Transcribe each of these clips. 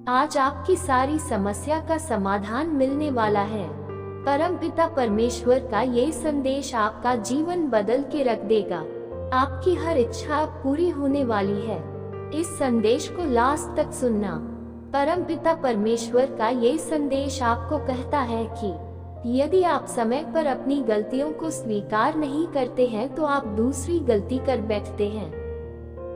आज आपकी सारी समस्या का समाधान मिलने वाला है। परमपिता परमेश्वर का ये संदेश आपका जीवन बदल के रख देगा। आपकी हर इच्छा अब पूरी होने वाली है। इस संदेश को लास्ट तक सुनना। परमपिता परमेश्वर का ये संदेश आपको कहता है कि यदि आप समय पर अपनी गलतियों को स्वीकार नहीं करते हैं तो आप दूसरी गलती कर बैठते हैं।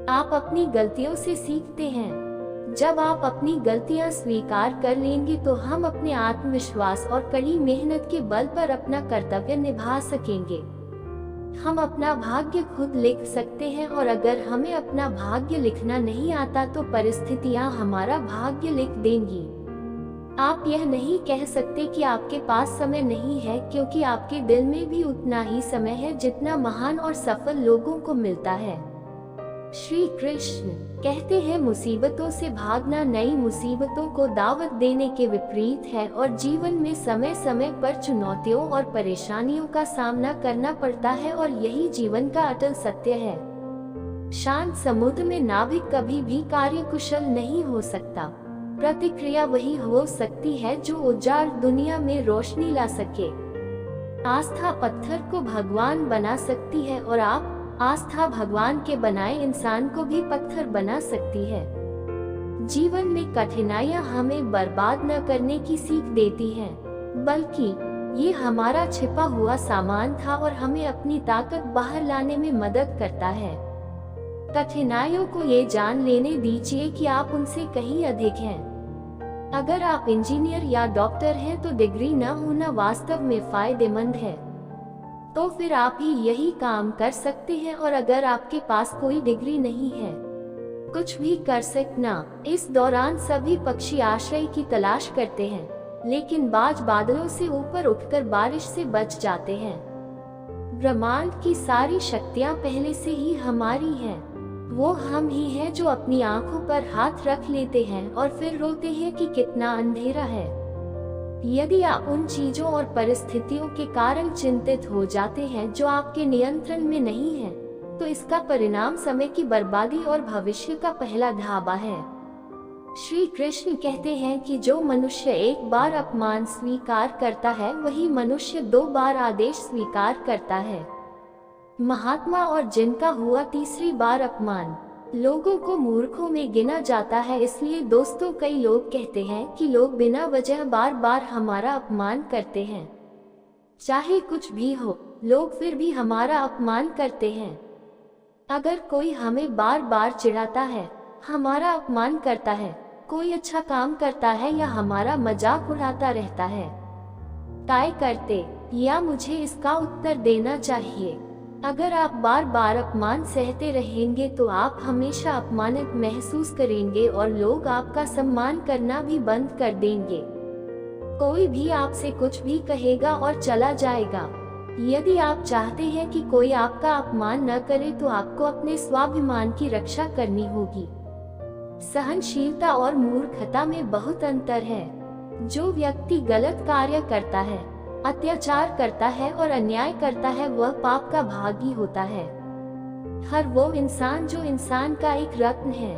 आप अपनी गलतियों से सीखते हैं। जब आप अपनी गलतियां स्वीकार कर लेंगे तो हम अपने आत्मविश्वास और कड़ी मेहनत के बल पर अपना कर्तव्य निभा सकेंगे। हम अपना भाग्य खुद लिख सकते हैं और अगर हमें अपना भाग्य लिखना नहीं आता तो परिस्थितियां हमारा भाग्य लिख देंगी। आप यह नहीं कह सकते कि आपके पास समय नहीं है, क्योंकि आपके दिल में भी उतना ही समय है जितना महान और सफल लोगों को मिलता है। श्री कृष्ण कहते हैं, मुसीबतों से भागना नई मुसीबतों को दावत देने के विपरीत है और जीवन में समय समय पर चुनौतियों और परेशानियों का सामना करना पड़ता है और यही जीवन का अटल सत्य है। शांत समुद्र में नाविक कभी भी कार्यकुशल नहीं हो सकता। प्रतिक्रिया वही हो सकती है जो उजाड़ दुनिया में रोशनी ला सके। आस्था पत्थर को भगवान बना सकती है और आस्था भगवान के बनाए इंसान को भी पत्थर बना सकती है। जीवन में कठिनाइयां हमें बर्बाद न करने की सीख देती हैं, बल्कि ये हमारा छिपा हुआ सामान था और हमें अपनी ताकत बाहर लाने में मदद करता है। कठिनाइयों को ये जान लेने दीजिए कि आप उनसे कहीं अधिक हैं। अगर आप इंजीनियर या डॉक्टर हैं तो डिग्री न होना वास्तव में फायदेमंद है, तो फिर आप ही यही काम कर सकते हैं। और अगर आपके पास कोई डिग्री नहीं है, कुछ भी कर सकना। इस दौरान सभी पक्षी आश्रय की तलाश करते हैं, लेकिन बाज बादलों से ऊपर उठकर बारिश से बच जाते हैं। ब्रह्मांड की सारी शक्तियां पहले से ही हमारी हैं। वो हम ही हैं जो अपनी आंखों पर हाथ रख लेते हैं और फिर रोते हैं कि कितना अंधेरा है। यदि आप उन चीजों और परिस्थितियों के कारण चिंतित हो जाते हैं जो आपके नियंत्रण में नहीं है, तो इसका परिणाम समय की बर्बादी और भविष्य का पहला ढाबा है। श्री कृष्ण कहते हैं कि जो मनुष्य एक बार अपमान स्वीकार करता है वही मनुष्य 2 बार आदेश स्वीकार करता है। महात्मा और जिनका हुआ तीसरी बार अपमान लोगों को मूर्खों में गिना जाता है। इसलिए दोस्तों, कई लोग कहते हैं कि लोग बिना वजह बार बार हमारा अपमान करते हैं। चाहे कुछ भी हो, लोग फिर भी हमारा अपमान करते हैं। अगर कोई हमें बार बार चिढ़ाता है, हमारा अपमान करता है, कोई अच्छा काम करता है या हमारा मजाक उड़ाता रहता है, तय करते या मुझे इसका उत्तर देना चाहिए। अगर आप बार बार अपमान सहते रहेंगे तो आप हमेशा अपमानित महसूस करेंगे और लोग आपका सम्मान करना भी बंद कर देंगे। कोई भी आपसे कुछ भी कहेगा और चला जाएगा। यदि आप चाहते हैं कि कोई आपका अपमान न करे तो आपको अपने स्वाभिमान की रक्षा करनी होगी। सहनशीलता और मूर्खता में बहुत अंतर है। जो व्यक्ति गलत कार्य करता है, अत्याचार करता है और अन्याय करता है, वह पाप का भागी होता है। हर वो इंसान जो इंसान का एक रत्न है।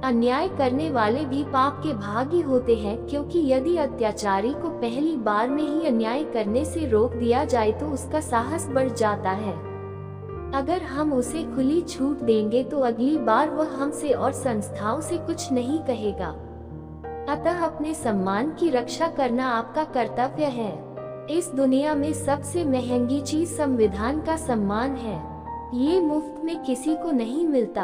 अन्याय करने वाले भी पाप के भागी होते हैं, क्योंकि यदि अत्याचारी को पहली बार में ही अन्याय करने से रोक दिया जाए तो उसका साहस बढ़ जाता है। अगर हम उसे खुली छूट देंगे तो अगली बार वह हमसे और संस्थाओं से कुछ नहीं कहेगा। अतः अपने सम्मान की रक्षा करना आपका कर्तव्य है। इस दुनिया में सबसे महंगी चीज संविधान का सम्मान है। ये मुफ्त में किसी को नहीं मिलता।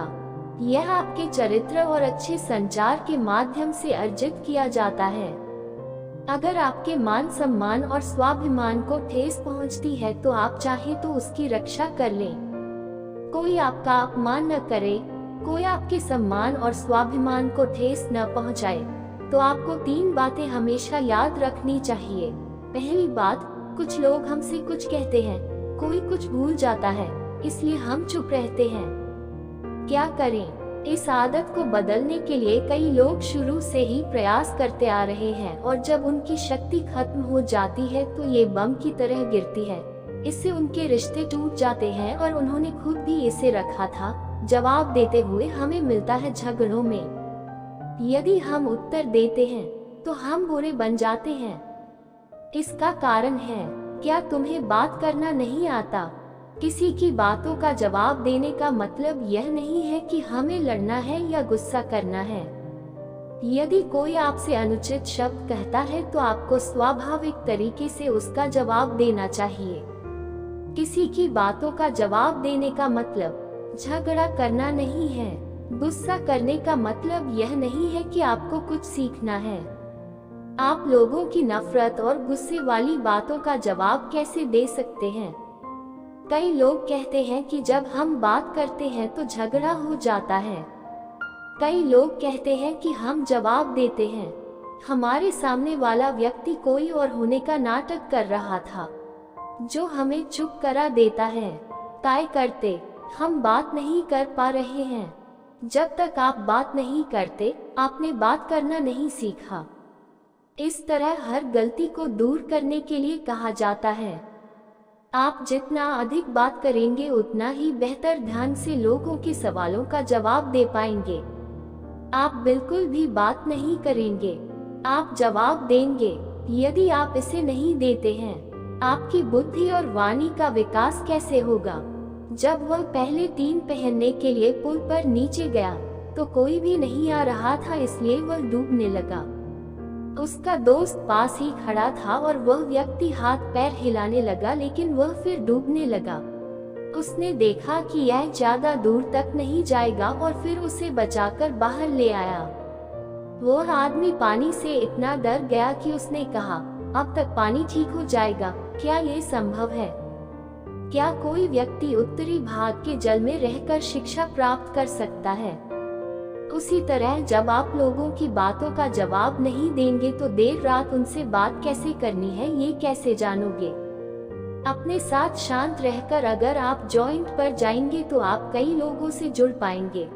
यह आपके चरित्र और अच्छे संचार के माध्यम से अर्जित किया जाता है। अगर आपके मान सम्मान और स्वाभिमान को ठेस पहुंचती है तो आप चाहे तो उसकी रक्षा कर लें। कोई आपका अपमान न करे, कोई आपके सम्मान और स्वाभिमान को ठेस न पहुंचाए, तो आपको 3 बातें हमेशा याद रखनी चाहिए। पहली बात, कुछ लोग हमसे कुछ कहते हैं, कोई कुछ भूल जाता है, इसलिए हम चुप रहते हैं। क्या करें? इस आदत को बदलने के लिए कई लोग शुरू से ही प्रयास करते आ रहे हैं और जब उनकी शक्ति खत्म हो जाती है तो ये बम की तरह गिरती है। इससे उनके रिश्ते टूट जाते हैं और उन्होंने खुद भी इसे रखा था। जवाब देते हुए हमें मिलता है झगड़ों में। यदि हम उत्तर देते हैं तो हम बुरे बन जाते हैं। इसका कारण है, क्या तुम्हें बात करना नहीं आता? किसी की बातों का जवाब देने का मतलब यह नहीं है कि हमें लड़ना है या गुस्सा करना है। यदि कोई आपसे अनुचित शब्द कहता है तो आपको स्वाभाविक तरीके से उसका जवाब देना चाहिए। किसी की बातों का जवाब देने का मतलब झगड़ा करना नहीं है। गुस्सा करने का मतलब यह नहीं है कि आपको कुछ सीखना है। आप लोगों की नफरत और गुस्से वाली बातों का जवाब कैसे दे सकते हैं? कई लोग कहते हैं कि जब हम बात करते हैं तो झगड़ा हो जाता है। कई लोग कहते हैं कि हम जवाब देते हैं। हमारे सामने वाला व्यक्ति कोई और होने का नाटक कर रहा था, जो हमें चुप करा देता है। तय करते, हम बात नहीं कर पा रहे हैं। जब तक आप बात नहीं करते, आपने बात करना नहीं सीखा। इस तरह हर गलती को दूर करने के लिए कहा जाता है, आप जितना अधिक बात करेंगे उतना ही बेहतर ढंग से लोगों के सवालों का जवाब दे पाएंगे। आप बिल्कुल भी बात नहीं करेंगे, आप जवाब देंगे। यदि आप इसे नहीं देते हैं, आपकी बुद्धि और वाणी का विकास कैसे होगा? जब वह पहले 3 पहनने के लिए पुल पर नीचे गया तो कोई भी नहीं आ रहा था, इसलिए वह डूबने लगा। उसका दोस्त पास ही खड़ा था और वह व्यक्ति हाथ पैर हिलाने लगा, लेकिन वह फिर डूबने लगा। उसने देखा कि यह ज्यादा दूर तक नहीं जाएगा और फिर उसे बचाकर बाहर ले आया। वह आदमी पानी से इतना डर गया कि उसने कहा, अब तक पानी ठीक हो जाएगा। क्या यह संभव है? क्या कोई व्यक्ति उत्तरी भाग के जल में रहकर शिक्षा प्राप्त कर सकता है? उसी तरह जब आप लोगों की बातों का जवाब नहीं देंगे तो देर रात उनसे बात कैसे करनी है ये कैसे जानोगे? अपने साथ शांत रहकर अगर आप जॉइंट पर जाएंगे तो आप कई लोगों से जुड़ पाएंगे।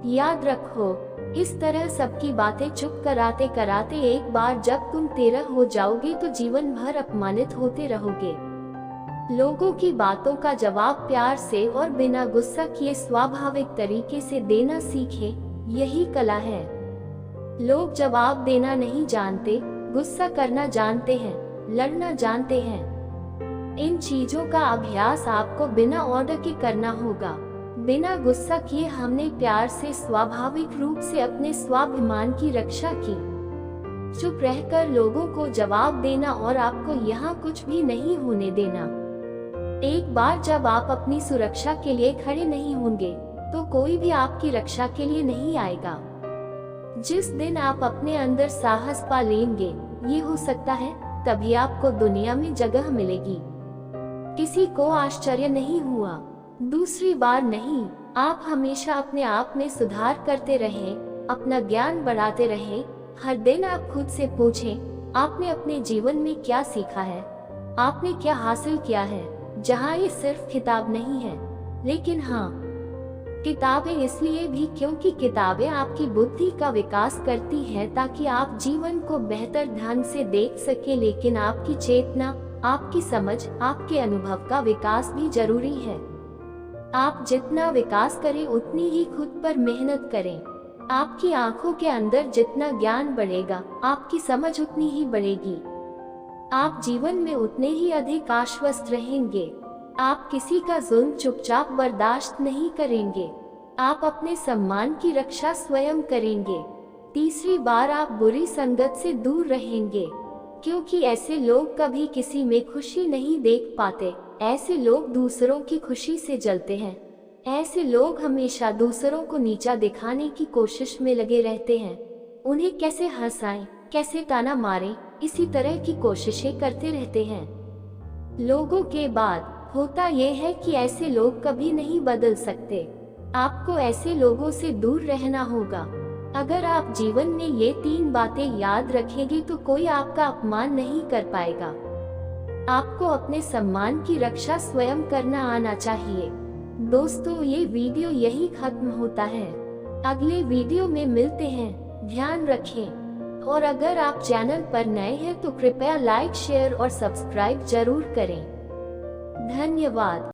याद रखो, इस तरह सबकी बातें चुप कराते कराते एक बार जब तुम 13 हो जाओगे तो जीवन भर अपमानित होते रहोगे। लोगों की बातों का जवाब प्यार से और बिना गुस्सा किए स्वाभाविक तरीके से देना सीखें, यही कला है। लोग जवाब देना नहीं जानते, गुस्सा करना जानते हैं, लड़ना जानते हैं। इन चीजों का अभ्यास आपको बिना ऑर्डर के करना होगा। बिना गुस्सा किए हमने प्यार से स्वाभाविक रूप से अपने स्वाभिमान की रक्षा की। चुप रहकर लोगों को जवाब देना और आपको यहाँ कुछ भी नहीं होने देना। एक बार जब आप अपनी सुरक्षा के लिए खड़े नहीं होंगे तो कोई भी आपकी रक्षा के लिए नहीं आएगा। जिस दिन आप अपने अंदर साहस पा लेंगे, ये हो सकता है तभी आपको दुनिया में जगह मिलेगी। किसी को आश्चर्य नहीं हुआ, दूसरी बार नहीं। आप हमेशा अपने आप में सुधार करते रहें, अपना ज्ञान बढ़ाते रहें। हर दिन आप खुद से पूछें, आपने अपने जीवन में क्या सीखा है, आपने क्या हासिल किया है। जहाँ ये सिर्फ किताब नहीं है, लेकिन हाँ, किताबें इसलिए भी क्योंकि किताबें आपकी बुद्धि का विकास करती हैं ताकि आप जीवन को बेहतर ढंग से देख सकें। लेकिन आपकी चेतना, आपकी समझ, आपके अनुभव का विकास भी जरूरी है। आप जितना विकास करें उतनी ही खुद पर मेहनत करें। आपकी आंखों के अंदर जितना ज्ञान बढ़ेगा, आपकी समझ उतनी ही बढ़ेगी। आप जीवन में उतने ही अधिक आश्वस्त रहेंगे। आप किसी का जुल्म चुपचाप बर्दाश्त नहीं करेंगे। आप अपने सम्मान की रक्षा स्वयं करेंगे। तीसरी बार आप बुरी संगत से दूर रहेंगे, क्योंकि ऐसे लोग कभी किसी में खुशी नहीं देख पाते। ऐसे लोग दूसरों की खुशी से जलते हैं। ऐसे लोग हमेशा दूसरों को नीचा दिखाने की कोशिश में लगे रहते हैं। उन्हें कैसे हंसाएं, कैसे ताना मारें, इसी तरह की कोशिशें करते रहते हैं। लोगों के बाद होता यह है कि ऐसे लोग कभी नहीं बदल सकते। आपको ऐसे लोगों से दूर रहना होगा। अगर आप जीवन में ये 3 बातें याद रखेंगे तो कोई आपका अपमान नहीं कर पाएगा। आपको अपने सम्मान की रक्षा स्वयं करना आना चाहिए। दोस्तों, ये वीडियो यही खत्म होता है। अगले वीडियो में मिलते हैं। ध्यान रखें। और अगर आप चैनल पर नए हैं तो कृपया लाइक, शेयर और सब्सक्राइब जरूर करें। धन्यवाद।